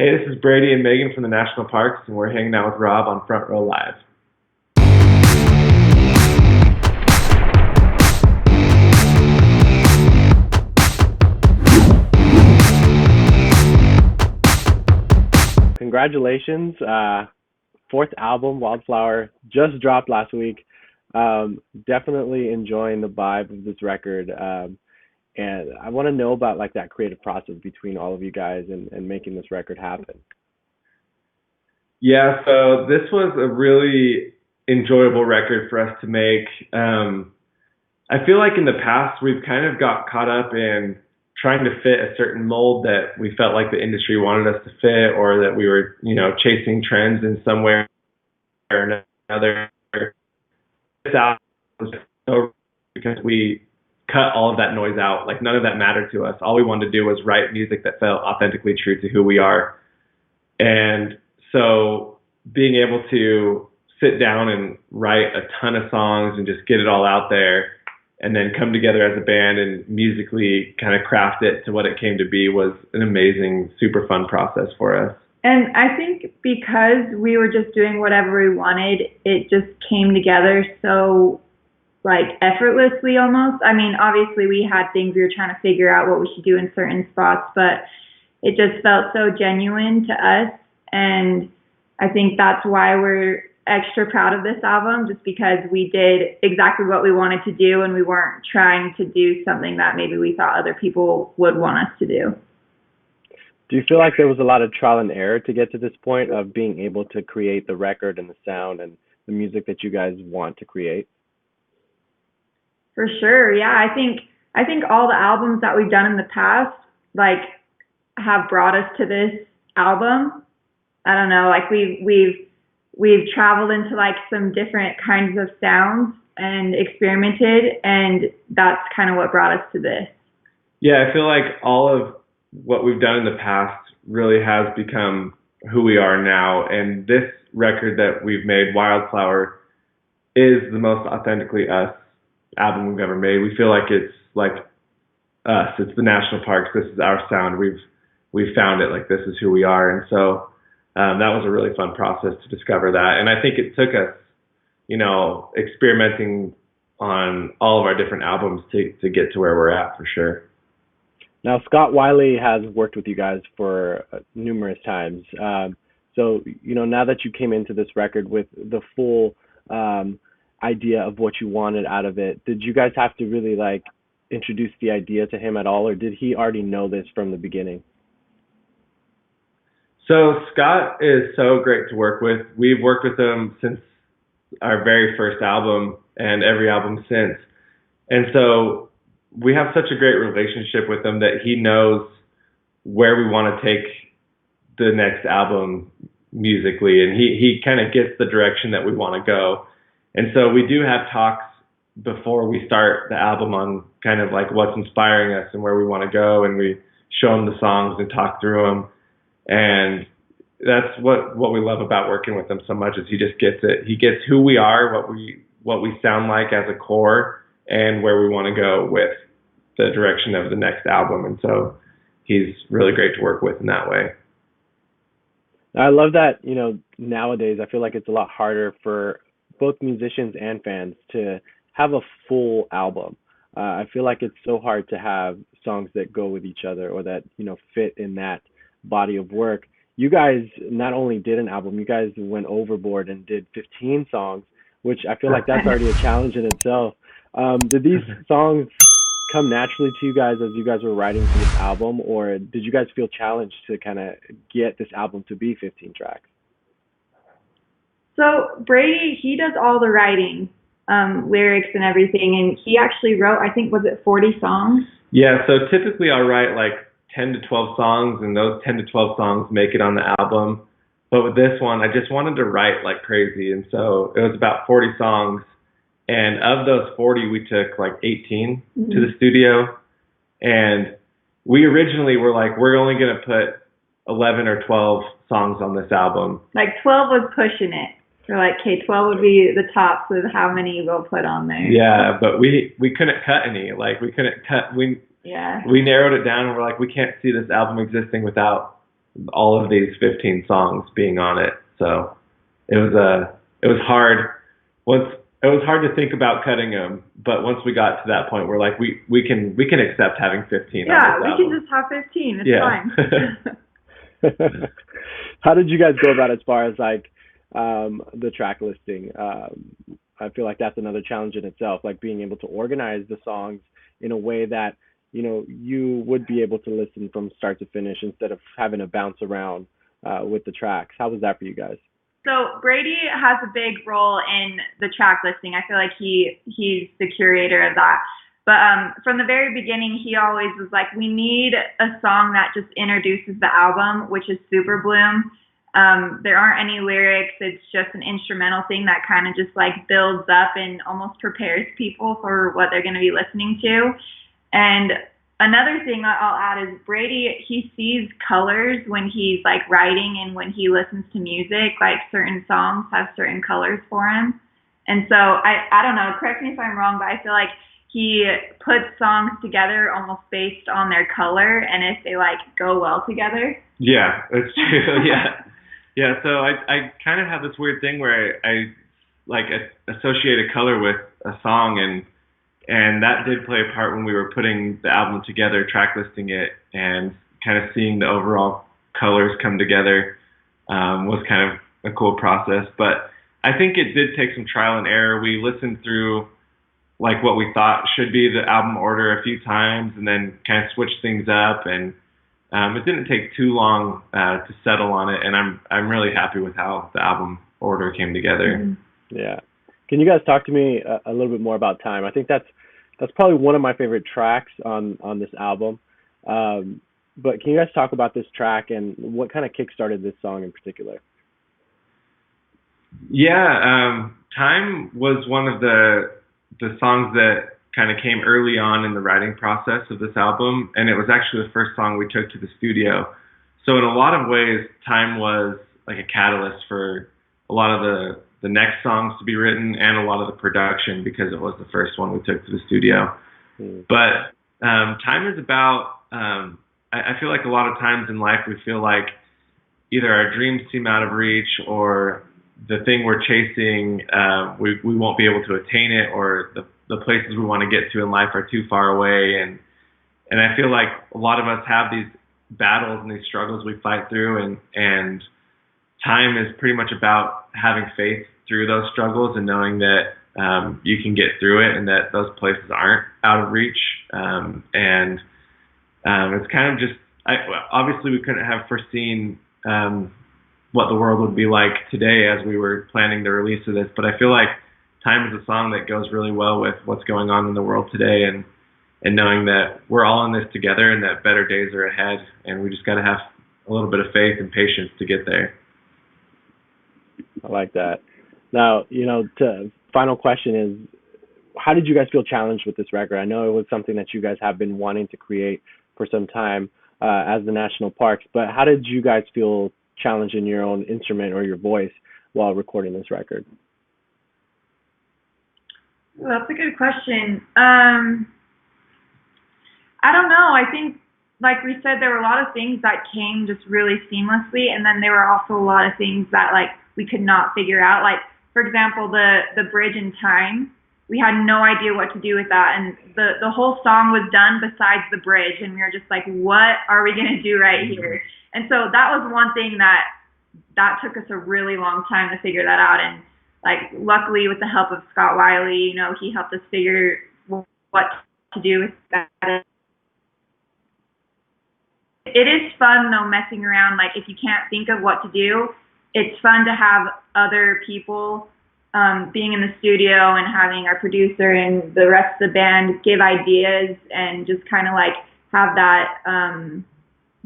Hey, this is Brady and Megan from the National Parks, and we're hanging out with Rob on Front Row Live. Congratulations. Fourth album, Wildflower, just dropped last week. Definitely enjoying the vibe of this record. And I want to know about like that creative process between all of you guys and making this record happen. Yeah, so this was a really enjoyable record for us to make. I feel like in the past we've kind of got caught up in trying to fit a certain mold that we felt like the industry wanted us to fit, or that we were, chasing trends in some way or another. This album was so because we cut all of that noise out. Like none of that mattered to us. All we wanted to do was write music that felt authentically true to who we are. And so being able to sit down and write a ton of songs and just get it all out there and then come together as a band and musically kind of craft it to what it came to be was an amazing, super fun process for us. And I think because we were just doing whatever we wanted, it just came together so effortlessly almost. I mean, obviously we had things we were trying to figure out what we should do in certain spots, but it just felt so genuine to us. And I think that's why we're extra proud of this album, just because we did exactly what we wanted to do and we weren't trying to do something that maybe we thought other people would want us to do. Do you feel like there was a lot of trial and error to get to this point of being able to create the record and the sound and the music that you guys want to create? For sure, yeah. I think all the albums that we've done in the past, have brought us to this album. I don't know, we've traveled into some different kinds of sounds and experimented, and that's kind of what brought us to this. Yeah, I feel like all of what we've done in the past really has become who we are now, and this record that we've made, Wildflower, is the most authentically us album we've ever made. We feel like it's like us. It's the National Parks. This is our sound. We've found it. This is who we are. And so that was a really fun process to discover that. And I think it took us, experimenting on all of our different albums to get to where we're at, for sure. Now, Scott Wiley has worked with you guys for numerous times. So, now that you came into this record with the full idea of what you wanted out of it, did you guys have to really introduce the idea to him at all, or did he already know this from the beginning? So Scott is so great to work with. We've worked with him since our very first album and every album since. And so we have such a great relationship with him that he knows where we want to take the next album musically, and he kind of gets the direction that we want to go. And so we do have talks before we start the album on kind of what's inspiring us and where we want to go, and we show him the songs and talk through them. And that's what we love about working with him so much, is he just gets it. He gets who we are, what we sound like as a core, and where we want to go with the direction of the next album. And so he's really great to work with in that way. I love that, nowadays I feel like it's a lot harder for both musicians and fans to have a full album. I feel like it's so hard to have songs that go with each other or that, fit in that body of work. You guys not only did an album, you guys went overboard and did 15 songs, which I feel like that's already a challenge in itself. Did these songs come naturally to you guys as you guys were writing for this album, or did you guys feel challenged to kind of get this album to be 15 tracks? So Brady, he does all the writing, lyrics and everything, and he actually wrote, I think, was it 40 songs? Yeah, so typically I'll write 10 to 12 songs, and those 10 to 12 songs make it on the album. But with this one, I just wanted to write like crazy, and so it was about 40 songs. And of those 40, we took 18 to the studio. And we originally were we're only going to put 11 or 12 songs on this album. 12 was pushing it. We're okay, 12 would be the top of how many we'll put on there. Yeah, but we couldn't cut any. We couldn't cut. We narrowed it down, and we're we can't see this album existing without all of these 15 songs being on it. So it was hard. Once it was hard to think about cutting them, but once we got to that point, we're like, we can accept having 15. Yeah, on this we album. can just have 15. It's Yeah. fine. How did you guys go about as far as like the track listing? I feel like that's another challenge in itself, like being able to organize the songs in a way that, you know, you would be able to listen from start to finish instead of having to bounce around with the tracks. How was that for you guys? So Brady has a big role in the track listing. I feel like he's the curator of that. But from the very beginning, he always was like, we need a song that just introduces the album, which is Super Bloom. There aren't any lyrics. It's just an instrumental thing that kind of just like builds up and almost prepares people for what they're going to be listening to. And another thing I'll add is Brady, he sees colors when he's like writing and when he listens to music, like certain songs have certain colors for him. And so I don't know, correct me if I'm wrong, but I feel like he puts songs together almost based on their color and if they like go well together. Yeah, that's true. Yeah. Yeah, so I kind of have this weird thing where I like associate a color with a song, and that did play a part when we were putting the album together, track listing it, and kind of seeing the overall colors come together was kind of a cool process. But I think it did take some trial and error. We listened through like what we thought should be the album order a few times, and then kind of switched things up, and it didn't take too long to settle on it, and I'm really happy with how the album order came together. Mm-hmm. Yeah. Can you guys talk to me a little bit more about Time? I think that's probably one of my favorite tracks on this album. But can you guys talk about this track and what kind of kickstarted this song in particular? Yeah, Time was one of the songs that kind of came early on in the writing process of this album, and it was actually the first song we took to the studio. So in a lot of ways, Time was like a catalyst for a lot of the next songs to be written and a lot of the production because it was the first one we took to the studio. But Time is about, I feel like a lot of times in life we feel like either our dreams seem out of reach or the thing we're chasing, we won't be able to attain it, or the places we want to get to in life are too far away. And I feel like a lot of us have these battles and these struggles we fight through, and Time is pretty much about having faith through those struggles and knowing that you can get through it and that those places aren't out of reach. And it's kind of just, obviously we couldn't have foreseen what the world would be like today as we were planning the release of this, but I feel like Time is a song that goes really well with what's going on in the world today, and knowing that we're all in this together and that better days are ahead, and we just got to have a little bit of faith and patience to get there. I like that. Now, you know, final question is, how did you guys feel challenged with this record? I know it was something that you guys have been wanting to create for some time as the national parks, but how did you guys feel challenged in your own instrument or your voice while recording this record? Well, that's a good question. I don't know. I think, like we said, there were a lot of things that came just really seamlessly, and then there were also a lot of things that like we could not figure out. Like, for example, the bridge in Time. We had no idea what to do with that, and the whole song was done besides the bridge, and we were just like, what are we gonna do right here? And so that was one thing that took us a really long time to figure that out. And like, luckily with the help of Scott Wiley, you know, he helped us figure what to do with that. It is fun though, messing around. Like, if you can't think of what to do, it's fun to have other people being in the studio and having our producer and the rest of the band give ideas and just kind of like have that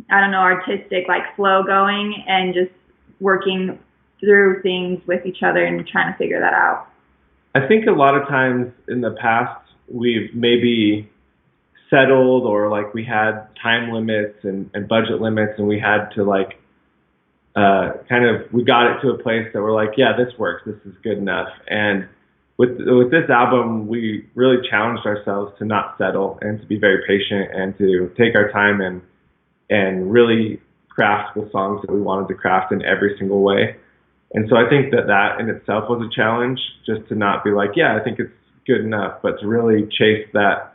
I don't know, artistic like flow going and just working through things with each other and trying to figure that out. I think a lot of times in the past we've maybe settled, or like we had time limits and budget limits, and we had to like we got it to a place that we're like, yeah, this works, this is good enough. And with this album, we really challenged ourselves to not settle and to be very patient and to take our time and really craft the songs that we wanted to craft in every single way. And so I think that in itself was a challenge, just to not be like, yeah, I think it's good enough, but to really chase that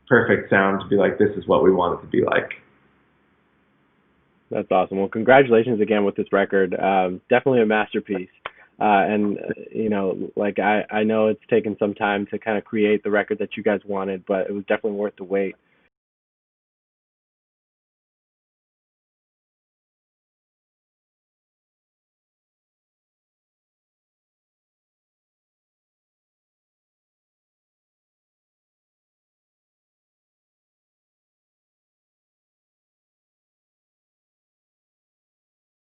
perfect sound to be like, this is what we want it to be like. That's awesome. Well, congratulations again with this record. Definitely a masterpiece. And like I know it's taken some time to kind of create the record that you guys wanted, but it was definitely worth the wait.